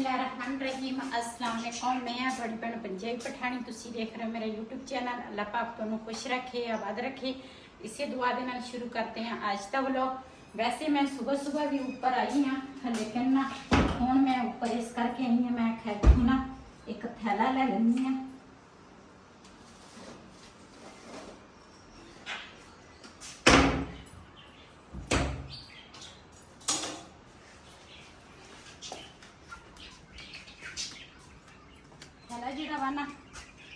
बिस्मिल्लाहिर्रहमानिर्रहीम अस्सलाम वालेकुम। मैं बड़ी भैन पंजाबी पठानी, तुसी देख रहे हो मेरा यूट्यूब चैनल। अल्लाह पाक तुहानू खुश रखे, आबाद रखे, इसे दुआ दे नाल शुरू करते हैं आज का व्लॉग। वैसे मैं सुबह सुबह भी ऊपर आई हाँ, लेकिन ना हुण मैं ऊपर इस करके आई हाँ, मैं खैर ना एक थैला ले लैनी हाँ। थैला जिहड़ा वा ना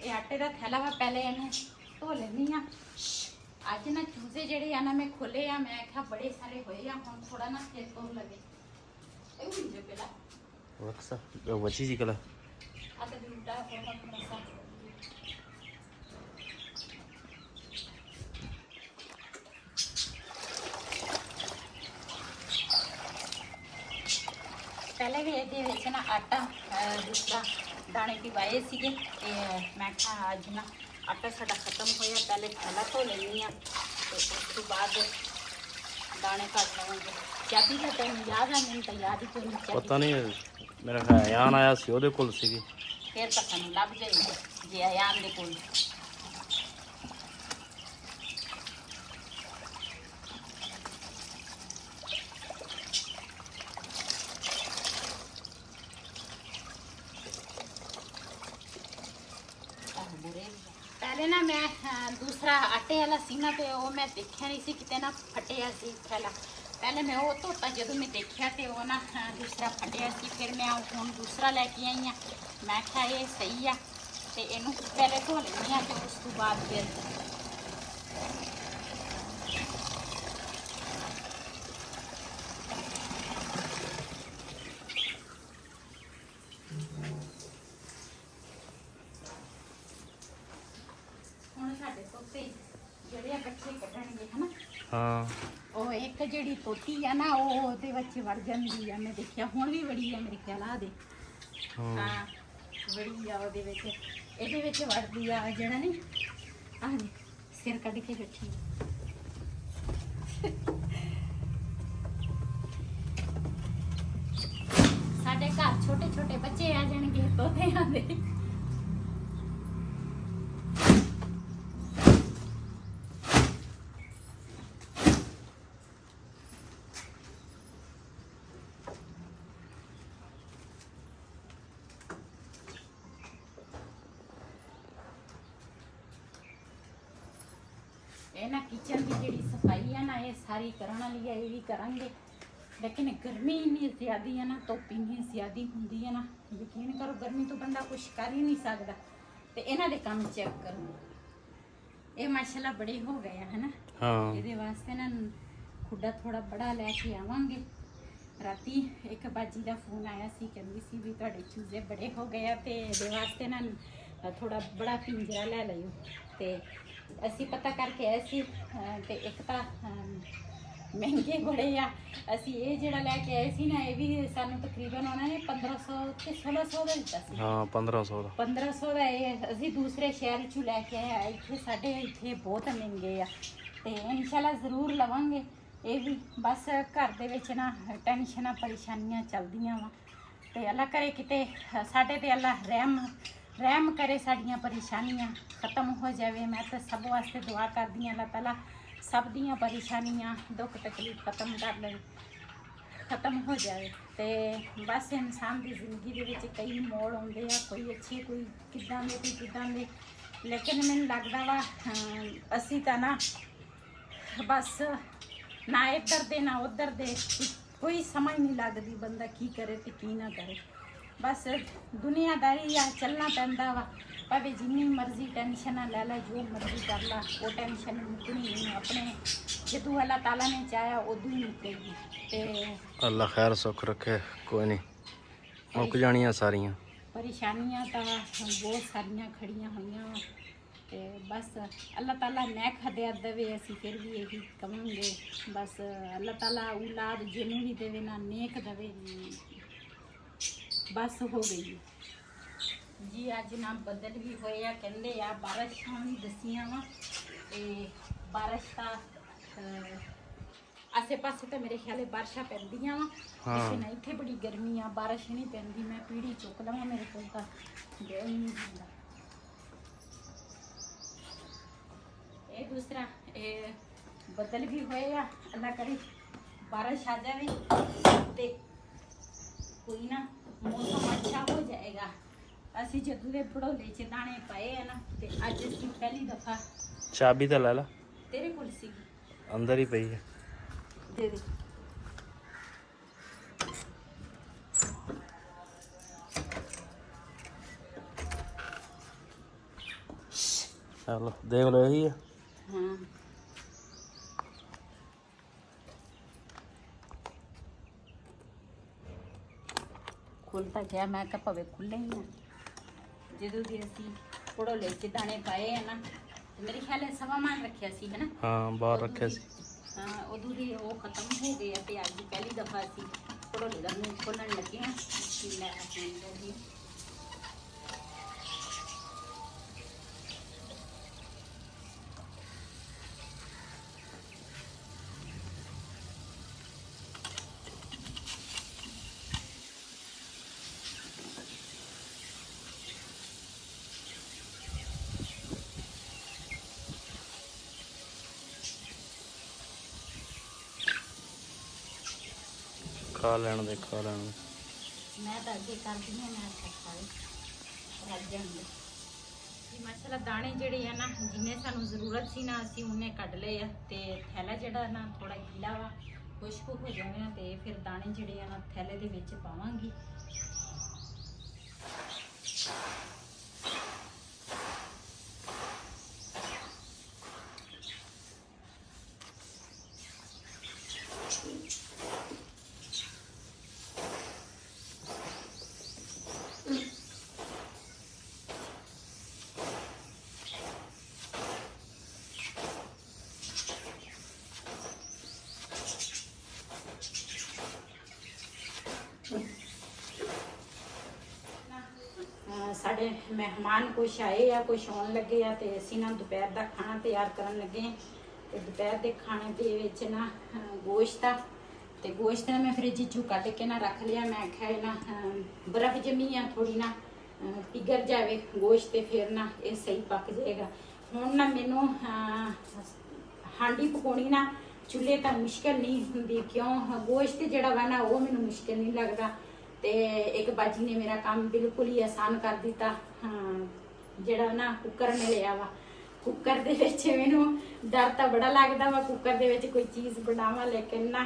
ये आटे का थैला वा, पहले इन्हूं धो लैनी हाँ। अज ना चूजे जिहड़े आ ना मैं खोले आ, मैं आख्या बड़े सारे होए आ, हुण थोड़ा ना फिर तो लगे ए मुझे पहला वक्सा वची जी कला आता दूटा होगा थोड़ा सा। पहले भी ये ना आटा दूसरा दाने पिवाए सीगे ते मैं कहा अज ना आटा साडा खत्म होया, पहले थैला धो लैनी आ तो उस तो बाद दाने काट लवांगे। चाबी का टाइम याद आ, मैंने तो याद ही कोई नहीं। पता नहीं मेरा अयान आया सी ओदे कोल सीगी, फिर पता नहीं लभ जाएगा जे अयान दे कोल। पहले ना मैं दूसरा आटे वाला सी ना तो वो मैं देखा नहीं सी किते ना फटिया सी थैला। पहले मैं वो धोता जो मैं देखा तो वो ना दूसरा फटिया सी, फिर मैं हुण दूसरा लैके आई हाँ। मैं क्या ये सही आ तो इनू पहले धो लैनी हाँ तो उस तो बाद फिर हाँ ਉਹ ਇੱਕ ਜਿਹੜੀ ਤੋਤੀ ਆ ਨਾ ਉਹ ਉਹਦੇ ਵਿੱਚ ਵੜ ਜਾਂਦੀ ਆ, ਮੈਂ ਦੇਖਿਆ ਹੁਣ ਵੀ ਵੜੀ ਆ ਮੇਰੇ ਖਿਆਲ ਆ ਦੇ। ਹਾਂ ਵੜੀ ਆ ਉਹਦੇ ਵਿੱਚ, ਇਹਦੇ ਵਿੱਚ ਵੜਦੀ ਆ ਜਿਹੜਾ ਨਹੀਂ ਆ ਸਿਰ ਕੱਢ ਕੇ ਬੈਠੀ। ਸਾਡੇ ਘਰ ਛੋਟੇ ਛੋਟੇ ਬੱਚੇ ਆ ਜਾਣਗੇ ਤੋਤਿਆਂ ਦੇ। ना किचन की जी सफाई है ना ये सारी करने वाली है, ये भी करांगे। लेकिन गर्मी इन्नी ज़्यादा है ना, धुप इन्नी ज़्यादा होंगी है ना, यकीन करो गर्मी तो बंदा कुछ कर ही नहीं सकता। तो इन्हां दे काम चेक करो, ये माशाल्लाह बड़े हो गए है ना। हाँ ये वास्ते ना खुडा थोड़ा बड़ा लैके आवांगे। राती एक बाजी का फोन आया सी, कहंदी सी भी तुहाडे चूजे बड़े हो गए ते इहदे वास्ते ना थोड़ा बड़ा पिंजरा लै लियो। ते असी पता करके आए सी ते एक तो महंगे बड़े आ। असी ये जिहड़ा लैके आए सी ना ये भी सानू तकरीबन उन्होंने 1500 ते 1600 का दिता सी। हाँ 1500 का 1500 का ये असी दूसरे शहर चों लैके आए। इत्थे साडे इत्थे बहुत महंगे आ ते इंशाल्लाह जरूर लवांगे। ये भी बस घर दे विच ना टेंशनां परेशानियां चलदियां वा ते अल्लाह करे किते साडे ते अल्लाह रहम करे, साड़ियाँ परेशानियाँ ख़त्म हो जाए। मैं तो सब वास्ते दुआ करदी अल्लाह ताला सब दियाँ परेशानियाँ दुख तकलीफ ख़त्म कर ले, ख़त्म हो जाए। तो बस इंसान की जिंदगी दे विच कई मोड़ आउंदे आ, कोई अच्छे कोई किदां दे कोई किदां दे। लेकिन मैनूं लगदा वा असी तां ना बस ना इधर दे ना उधर दे, कोई समझ नहीं लगती बंदा की करे तो की ना करे। बस दुनियादारी आ, चलना पैंदा वा। भावें जिन्नी मर्जी टेंशन लै ला, जो मर्जी कर ला, वो टेंशन मुकनी नहीं। अपने जदों अल्लाह ताला ने चाहा उदों ही मुकेगी। ते अल्लाह खैर सुख रखे, कोई नहीं मुक जानियां सारियां परेशानियां तो बहुत सारियां खड़ियां हुई। ते बस अल्लाह ताला नेक हदायत देवे, असी फिर भी यही कहांगे बस अल्लाह ताला औलाद जिन्नू भी देवे ना नेक देवे। बस हो गई जी। अज ना बदल भी होए आ, कहंदे आ बारिशां भी दसियां वा ते बारिश का ਆਸੇ ਪਾਸੇ ਤਾਂ ਮੇਰੇ ਖਿਆਲੇ ਬਾਰਿਸ਼ਾਂ ਪੈਂਦੀਆਂ ਵਾ ਹਾਂ। ਲੇਕਿਨ ਇੱਥੇ ਬੜੀ ਗਰਮੀ ਆ, ਬਾਰਿਸ਼ ਨਹੀਂ ਪੈਂਦੀ। ਮੈਂ ਪੀੜੀ ਚੁੱਕ ਲਵਾਂ, ਮੇਰੇ ਕੋਲ ਤਾਂ ਦਿਲ ਨਹੀਂ ਹੁੰਦਾ। ਇਹ ਦੂਸਰਾ ਇਹ ਬੱਦਲ ਵੀ ਹੋਏ ਆ, ਅੱਲਾ ਕਰੇ ਬਾਰਿਸ਼ ਆ ਜਾਵੇ ਤੇ ਕੋਈ ਨਾ ਮੌਸਮ ਅੱਛਾ ਹੋ ਜਾਏਗਾ। ਅਸੀਂ ਜਦੋਂ ਦੇ ਭੜੋਲੇ 'ਚ ਦਾਣੇ ਪਾਏ ਆ ਨਾ, ਤੇ ਅੱਜ ਅਸੀਂ ਪਹਿਲੀ ਦਫਾ। ਚਾਬੀ ਤਾਂ ਲੈ ਲਾ, ਤੇਰੇ ਕੋਲ ਸੀ? ਅੰਦਰ ਹੀ ਪਈ ਹੈ। ਦੇ ਦੇ। ਚਲੋ ਦੇਖ ਲਓ, ਇਹੀ ਹੈ। ਹਾਂ ਖੁੱਲ੍ਹਤਾ ਗਿਆ, ਮੈਂ ਕਿਹਾ ਭਾਵੇਂ ਖੁੱਲ੍ਹੇ ਹੀ ਨਾ। ਜਦੋਂ ਦੀ ਅਸੀਂ ਭੜੋਲੇ 'ਚ ਦਾਣੇ ਪਾਏ ਆ ਨਾ, ਤੇ ਮੇਰੇ ਖਿਆਲ ਹੈ ਸਵਾ ਮਣ ਰੱਖਿਆ ਸੀ, ਹੈ ਨਾ? ਹਾਂ, ਬਾਹਰ ਰੱਖਿਆ ਸੀ। ਹਾਂ, ਉਦੋਂ ਦੀ ਉਹ ਖਤਮ ਹੋ ਗਏ ਆ ਤੇ ਅੱਜ ਪਹਿਲੀ ਦਫਾ ਅਸੀਂ ਭੜੋਲੇ ਦਾ ਮੂੰਹ ਖੋਲ੍ਹਣ ਲੱਗੇ ਹਾਂ। ਮੈਂ ਆਪਣੀ ਖਾ ਲੈਣ ਦੇ, ਖਾ ਲੈਣ ਦੇ। ਮੈਂ ਤਾਂ ਅੱਗੇ ਕਰਦੀ ਹਾਂ, ਮੈਂ ਸਾਰੇ ਰੱਜ ਜਾਂਦੇ। ਮਸਲਾ ਦਾਣੇ ਜਿਹੜੇ ਆ ਨਾ, ਜਿੰਨੇ ਸਾਨੂੰ ਜ਼ਰੂਰਤ ਸੀ ਨਾ, ਅਸੀਂ ਉਹਨੇ ਕੱਢ ਲਏ ਆ। ਤੇ ਥੈਲਾ ਜਿਹੜਾ ਨਾ ਥੋੜਾ ਗਿੱਲਾ ਵਾ, ਖੁਸ਼ਕ ਹੋ ਜਾਵੇ ਨਾ, ਤੇ ਫਿਰ ਦਾਣੇ ਜਿਹੜੇ ਆ ਨਾ ਥੈਲੇ ਦੇ ਵਿੱਚ ਪਾਵਾਂਗੀ। ਸਾਡੇ ਮਹਿਮਾਨ ਕੁਛ ਆਏ ਆ, ਕੁਛ ਆਉਣ ਲੱਗੇ ਆ, ਤੇ ਅਸੀਂ ਨਾ ਦੁਪਹਿਰ ਦਾ ਖਾਣਾ ਤਿਆਰ ਕਰਨ ਲੱਗੇ ਹਾਂ। ਤੇ ਦੁਪਹਿਰ ਦੇ ਖਾਣੇ ਦੇ ਵਿੱਚ ਨਾ ਗੋਸ਼ਤ ਆ, ਤੇ ਗੋਸ਼ਤ ਨਾ ਮੈਂ ਫਰਿੱਜ 'ਚੋਂ ਕੱਢ ਕੇ ਨਾ ਰੱਖ ਲਿਆ। ਮੈਂ ਕਿਹਾ ਨਾ ਬਰਫ਼ ਜਮੀ ਆ, ਥੋੜੀ ਨਾ ਪਿਘਲ ਜਾਵੇ ਗੋਸ਼ਤ, ਤੇ ਫਿਰ ਨਾ ਇਹ ਸਹੀ ਪੱਕ ਜਾਏਗਾ। ਹੁਣ ਨਾ ਮੈਨੂੰ ਹਾਂਡੀ ਪਕਾਉਣੀ ਨਾ ਚੁੱਲ੍ਹੇ ਤਾਂ ਮੁਸ਼ਕਿਲ ਨਹੀਂ ਹੁੰਦੀ, ਕਿਉਂ ਗੋਸ਼ਤ ਜਿਹੜਾ ਵਾ ਨਾ ਉਹ ਮੈਨੂੰ ਮੁਸ਼ਕਿਲ ਨਹੀਂ ਲੱਗਦਾ। ਤੇ ਇੱਕ ਬਾਜੀ ਨੇ ਮੇਰਾ ਕੰਮ ਬਿਲਕੁਲ ਹੀ ਆਸਾਨ ਕਰ ਦਿੱਤਾ। ਜਿਹੜਾ ਨਾ ਕੁੱਕਰ ਨੇ ਲਿਆ ਵਾ, ਕੁੱਕਰ ਦੇ ਵਿੱਚ ਮੈਨੂੰ ਡਰ ਤਾਂ ਬੜਾ ਲੱਗਦਾ ਵਾ ਕੁੱਕਰ ਦੇ ਵਿੱਚ ਕੋਈ ਚੀਜ਼ ਬਣਾਵਾਂ, ਲੇਕਿਨ ਨਾ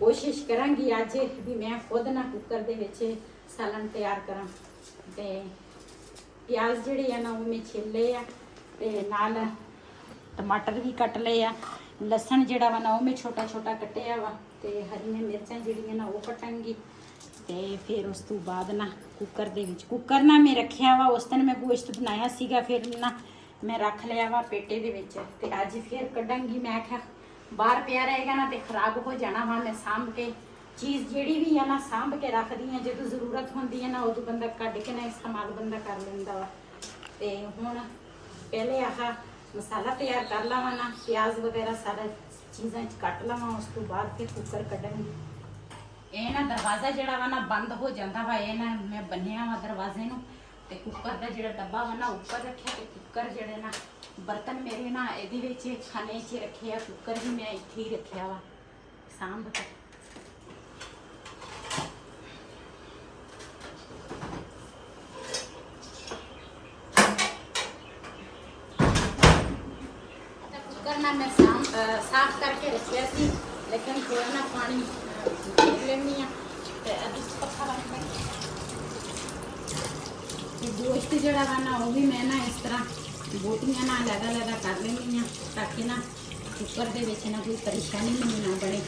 ਕੋਸ਼ਿਸ਼ ਕਰਾਂਗੀ ਅੱਜ ਵੀ ਮੈਂ ਖੁਦ ਨਾ ਕੁੱਕਰ ਦੇ ਵਿੱਚ ਸਾਲਨ ਤਿਆਰ ਕਰਾਂ। ਤੇ ਪਿਆਜ਼ ਜਿਹੜੇ ਆ ਨਾ ਉਹ ਮੈਂ ਛਿੱਲੇ ਆ, ਤੇ ਨਾਲ ਟਮਾਟਰ ਵੀ ਕੱਟ ਲਏ ਆ। ਲਸਣ ਜਿਹੜਾ ਵਾ ਨਾ ਉਹ ਮੈਂ ਛੋਟਾ ਛੋਟਾ ਕੱਟਿਆ ਵਾ, ਤੇ ਹਰੀਆਂ ਮਿਰਚਾਂ ਜਿਹੜੀਆਂ ਨਾ ਉਹ ਕੱਟਾਂਗੀ। ਤੇ ਫਿਰ ਉਸ ਤੋਂ ਬਾਅਦ ਨਾ ਕੁੱਕਰ ਦੇ ਵਿੱਚ, ਕੁੱਕਰ ਨਾ ਮੈਂ ਰੱਖਿਆ ਵਾ, ਉਸ ਦਿਨ ਮੈਂ ਗੋਸ਼ਤ ਬਣਾਇਆ ਸੀਗਾ, ਫਿਰ ਨਾ ਮੈਂ ਰੱਖ ਲਿਆ ਵਾ ਪੇਟੇ ਦੇ ਵਿੱਚ। ਤੇ ਅੱਜ ਫਿਰ ਕੱਢਾਂਗੀ। ਮੈਂ ਕਿਹਾ ਬਾਹਰ ਪਿਆ ਰਹੇਗਾ ਨਾ ਤੇ ਖਰਾਬ ਹੋ ਜਾਣਾ ਵਾ। ਮੈਂ ਸਾਂਭ ਕੇ ਚੀਜ਼ ਜਿਹੜੀ ਵੀ ਆ ਨਾ ਸਾਂਭ ਕੇ ਰੱਖਦੀ ਆ, ਜਦੋਂ ਜ਼ਰੂਰਤ ਹੁੰਦੀ ਹੈ ਨਾ ਉਦੋਂ ਬੰਦਾ ਕੱਢ ਕੇ ਨਾ ਇਸਤੇਮਾਲ ਬੰਦਾ ਕਰ ਲੈਂਦਾ ਵਾ। ਤੇ ਹੁਣ ਪਹਿਲੇ ਆਹ ਮਸਾਲਾ ਤਿਆਰ ਕਰ ਲਵਾਂ ਨਾ, ਪਿਆਜ਼ ਵਗੈਰਾ ਸਾਰਾ ਚੀਜ਼ਾਂ 'ਚ ਕੱਟ ਲਵਾਂ, ਉਸ ਤੋਂ ਬਾਅਦ ਫਿਰ ਕੁੱਕਰ ਕੱਢਾਂਗੀ। ਇਹ ਨਾ ਦਰਵਾਜ਼ਾ ਜਿਹੜਾ ਵਾ ਨਾ ਬੰਦ ਹੋ ਜਾਂਦਾ ਵਾ, ਇਹ ਨਾ ਮੈਂ ਬੰਨਿਆ ਵਾ ਦਰਵਾਜ਼ੇ ਨੂੰ। ਤੇ ਕੁੱਕਰ ਦਾ ਜਿਹੜਾ ਡੱਬਾ ਵਾ ਨਾ ਉੱਪਰ ਰੱਖਿਆ, ਤੇ ਕੁੱਕਰ ਜਿਹੜੇ ਨਾ ਬਰਤਨ ਮੇਰੇ ਨਾ ਇਹਦੇ ਵਿੱਚ ਖਾਣੇ 'ਚ ਰੱਖੇ ਆ। ਕੁੱਕਰ ਵੀ ਮੈਂ ਇੱਥੇ ਹੀ ਰੱਖਿਆ ਵਾ ਸਾਂਭ ਕੇ। ਕੁੱਕਰ ਨਾ ਮੈਂ ਸਾਫ਼ ਕਰਕੇ ਰੱਖਿਆ ਸੀ, ਲੇਕਿਨ ਥੋੜਾ ਨਾ ਪਾਣੀ ਲੈਣੀ ਆ ਤੇ ਅੱਜ ਪੱਖਾ ਬੰਦ ਕਰ। ਤੇ ਗੋਸ਼ਤ ਜਿਹੜਾ ਵਾ ਨਾ ਉਹ ਵੀ ਮੈਂ ਨਾ ਇਸ ਤਰ੍ਹਾਂ ਬੋਟੀਆਂ ਨਾਲ ਲਗਾ ਕਰ ਲੈਂਦੀ ਆ, ਤਾਂ ਕਿ ਨਾ ਕੁੱਕਰ ਦੇ ਵਿੱਚ ਨਾ ਕੋਈ ਪਰੇਸ਼ਾਨੀ ਮੈਨੂੰ ਨਾ ਬਣੇ।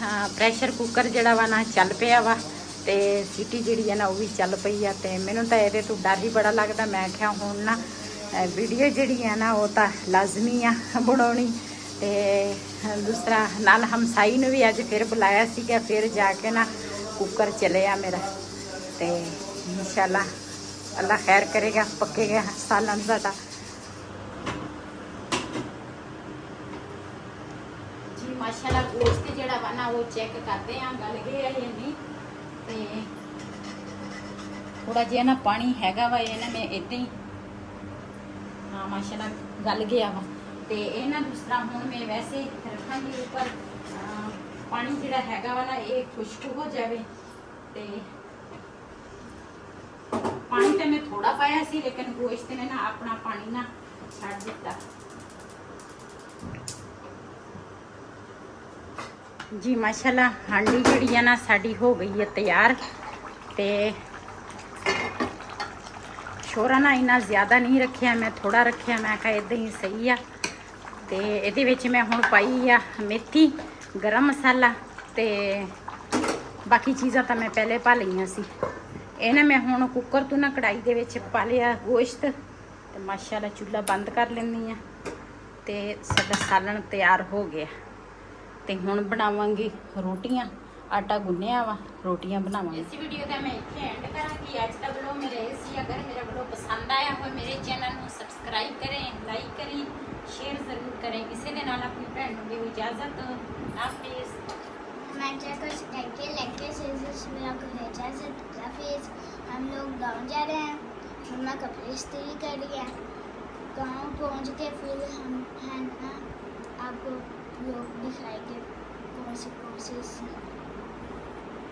ਹਾਂ, ਪ੍ਰੈਸ਼ਰ ਕੁੱਕਰ ਜਿਹੜਾ ਵਾ ਨਾ ਚੱਲ ਪਿਆ ਵਾ, ਤੇ ਸੀਟੀ ਜਿਹੜੀ ਆ ਨਾ ਉਹ ਵੀ ਚੱਲ ਪਈ ਆ। ਤੇ ਮੈਨੂੰ ਤਾਂ ਇਹਦੇ ਤੋਂ ਡਰ ਹੀ ਬੜਾ ਲੱਗਦਾ। ਮੈਂ ਕਿਹਾ ਹੁਣ ਨਾ ਵੀਡੀਓ ਜਿਹੜੀ ਆ ਨਾ ਉਹ ਤਾਂ ਲਾਜ਼ਮੀ ਆ ਬਣਾਉਣੀ, ਤੇ ਦੂਸਰਾ ਨਾਲ ਹਮਸਾਈ ਨੂੰ ਵੀ ਅੱਜ ਫਿਰ ਬੁਲਾਇਆ ਸੀਗਾ, ਫਿਰ ਜਾ ਕੇ ਨਾ ਕੁੱਕਰ ਚਲਿਆ ਮੇਰਾ। ਤੇ ਇਨਸ਼ਾਅੱਲਾ ਅੱਲਾ ਖੈਰ ਕਰੇਗਾ, ਪੱਕੇਗਾ ਸਾਲਨ ਸਾਡਾ। ਜੀ ਮਾਸ਼ਾਅੱਲਾ ਗੋਸ਼ਤ ਜਿਹੜਾ ਵਾ ਨਾ ਉਹ ਚੈੱਕ ਕਰਦੇ ਆ ਗਲ ਗਿਆ ਜਾਂ ਨਹੀਂ। ਤੇ ਥੋੜਾ ਜਿਹਾ ਨਾ ਪਾਣੀ ਹੈਗਾ ਵਾ, ਇਹਨਾਂ ਮੈਂ ਇਦਾਂ ਹੀ ਹਾਂ ਮਾਸ਼ਾਅੱਲਾ ਗਲ ਗਿਆ ਵਾ। ਤੇ ਇਹ ਨਾ ਦੂਸਰਾ ਹੁਣ ਮੈਂ ਵੈਸੇ ਰੱਖਾਂਗੀ ਉੱਪਰ ਪਾਣੀ ਜਿਹੜਾ ਹੈਗਾ ਵਾ ਨਾ ਇਹ ਖੁਸ਼ਕ ਹੋ ਜਾਵੇ। ਤੇ ਪਾਣੀ ਤੇ ਮੈਂ ਥੋੜਾ ਪਾਇਆ ਸੀ, ਲੇਕਿਨ ਗੋਸ਼ਤ ਨੇ ਨਾ ਆਪਣਾ ਪਾਣੀ ਨਾ ਛੱਡ ਦਿੱਤਾ। ਜੀ ਮਾਸ਼ਾਅੱਲਾ ਹਾਂਡੀ ਜਿਹੜੀ ਆ ਨਾ ਸਾਡੀ ਹੋ ਗਈ ਹੈ ਤਿਆਰ। ਤੇ ਸ਼ੋਰਾ ਨਾ ਇੰਨਾ ਜ਼ਿਆਦਾ ਨਹੀਂ ਰੱਖਿਆ, ਮੈਂ ਥੋੜਾ ਰੱਖਿਆ, ਮੈਂ ਕਿਹਾ ਇਦਾਂ ਹੀ ਸਹੀ ਆ। ਤੇ ਇਹਦੇ ਵਿੱਚ ਮੈਂ ਹੁਣ ਪਾਈ ਆ ਮੇਥੀ, ਗਰਮ ਮਸਾਲਾ ਤੇ ਬਾਕੀ ਚੀਜ਼ਾਂ ਤਾਂ ਮੈਂ ਪਹਿਲੇ ਪਾ ਲਈਆਂ ਸੀ। ਇਹ ਨਾ ਮੈਂ ਹੁਣ ਕੁੱਕਰ ਤੋਂ ਨਾ ਕੜਾਈ ਦੇ ਵਿੱਚ ਪਾ ਲਿਆ ਗੋਸ਼ਤ ਤੇ ਮਾਸ਼ਾਅੱਲਾ ਚੁੱਲ੍ਹਾ ਬੰਦ ਕਰ ਲੈਂਦੀ ਆ। ਤੇ ਸਾਡਾ ਸਾਲਣ ਤਿਆਰ ਹੋ ਗਿਆ। ਤੇ ਹੁਣ ਬਣਾਵਾਂਗੇ ਰੋਟੀਆਂ, ਆਟਾ ਗੁੰਨਿਆ ਵਾ, ਰੋਟੀਆਂ ਬਣਾਵਾਂਗੇ। ਇਸ ਵੀਡੀਓ ਦਾ ਮੈਂ ਇੱਥੇ ਐਂਡ ਕਰਾਂਗੀ। ਅੱਜ ਦਾ ਵੀਡੀਓ ਮੇਰੇ ਸੀ। ਅਗਰ ਮੇਰਾ ਵੀਡੀਓ ਪਸੰਦ ਆਇਆ ਹੋਵੇ ਮੇਰੇ ਚੈਨਲ ਨੂੰ ਸਬਸਕ੍ਰਾਈਬ ਕरें, ਲਾਈਕ करें, शेयर ज़रूर करें। किसी के नाल अपनी भैन को दो इजाज़त। हाफिज़। मैं कुछ लड़के से इजाज़त। हाफिज़। हम लोग गाँव जा रहे हैं, मम्मा कपड़े इस्त्री कर रही है। गाँव पहुँच के फिर हम है ना आपको लोग दिखाएंगे कौन सी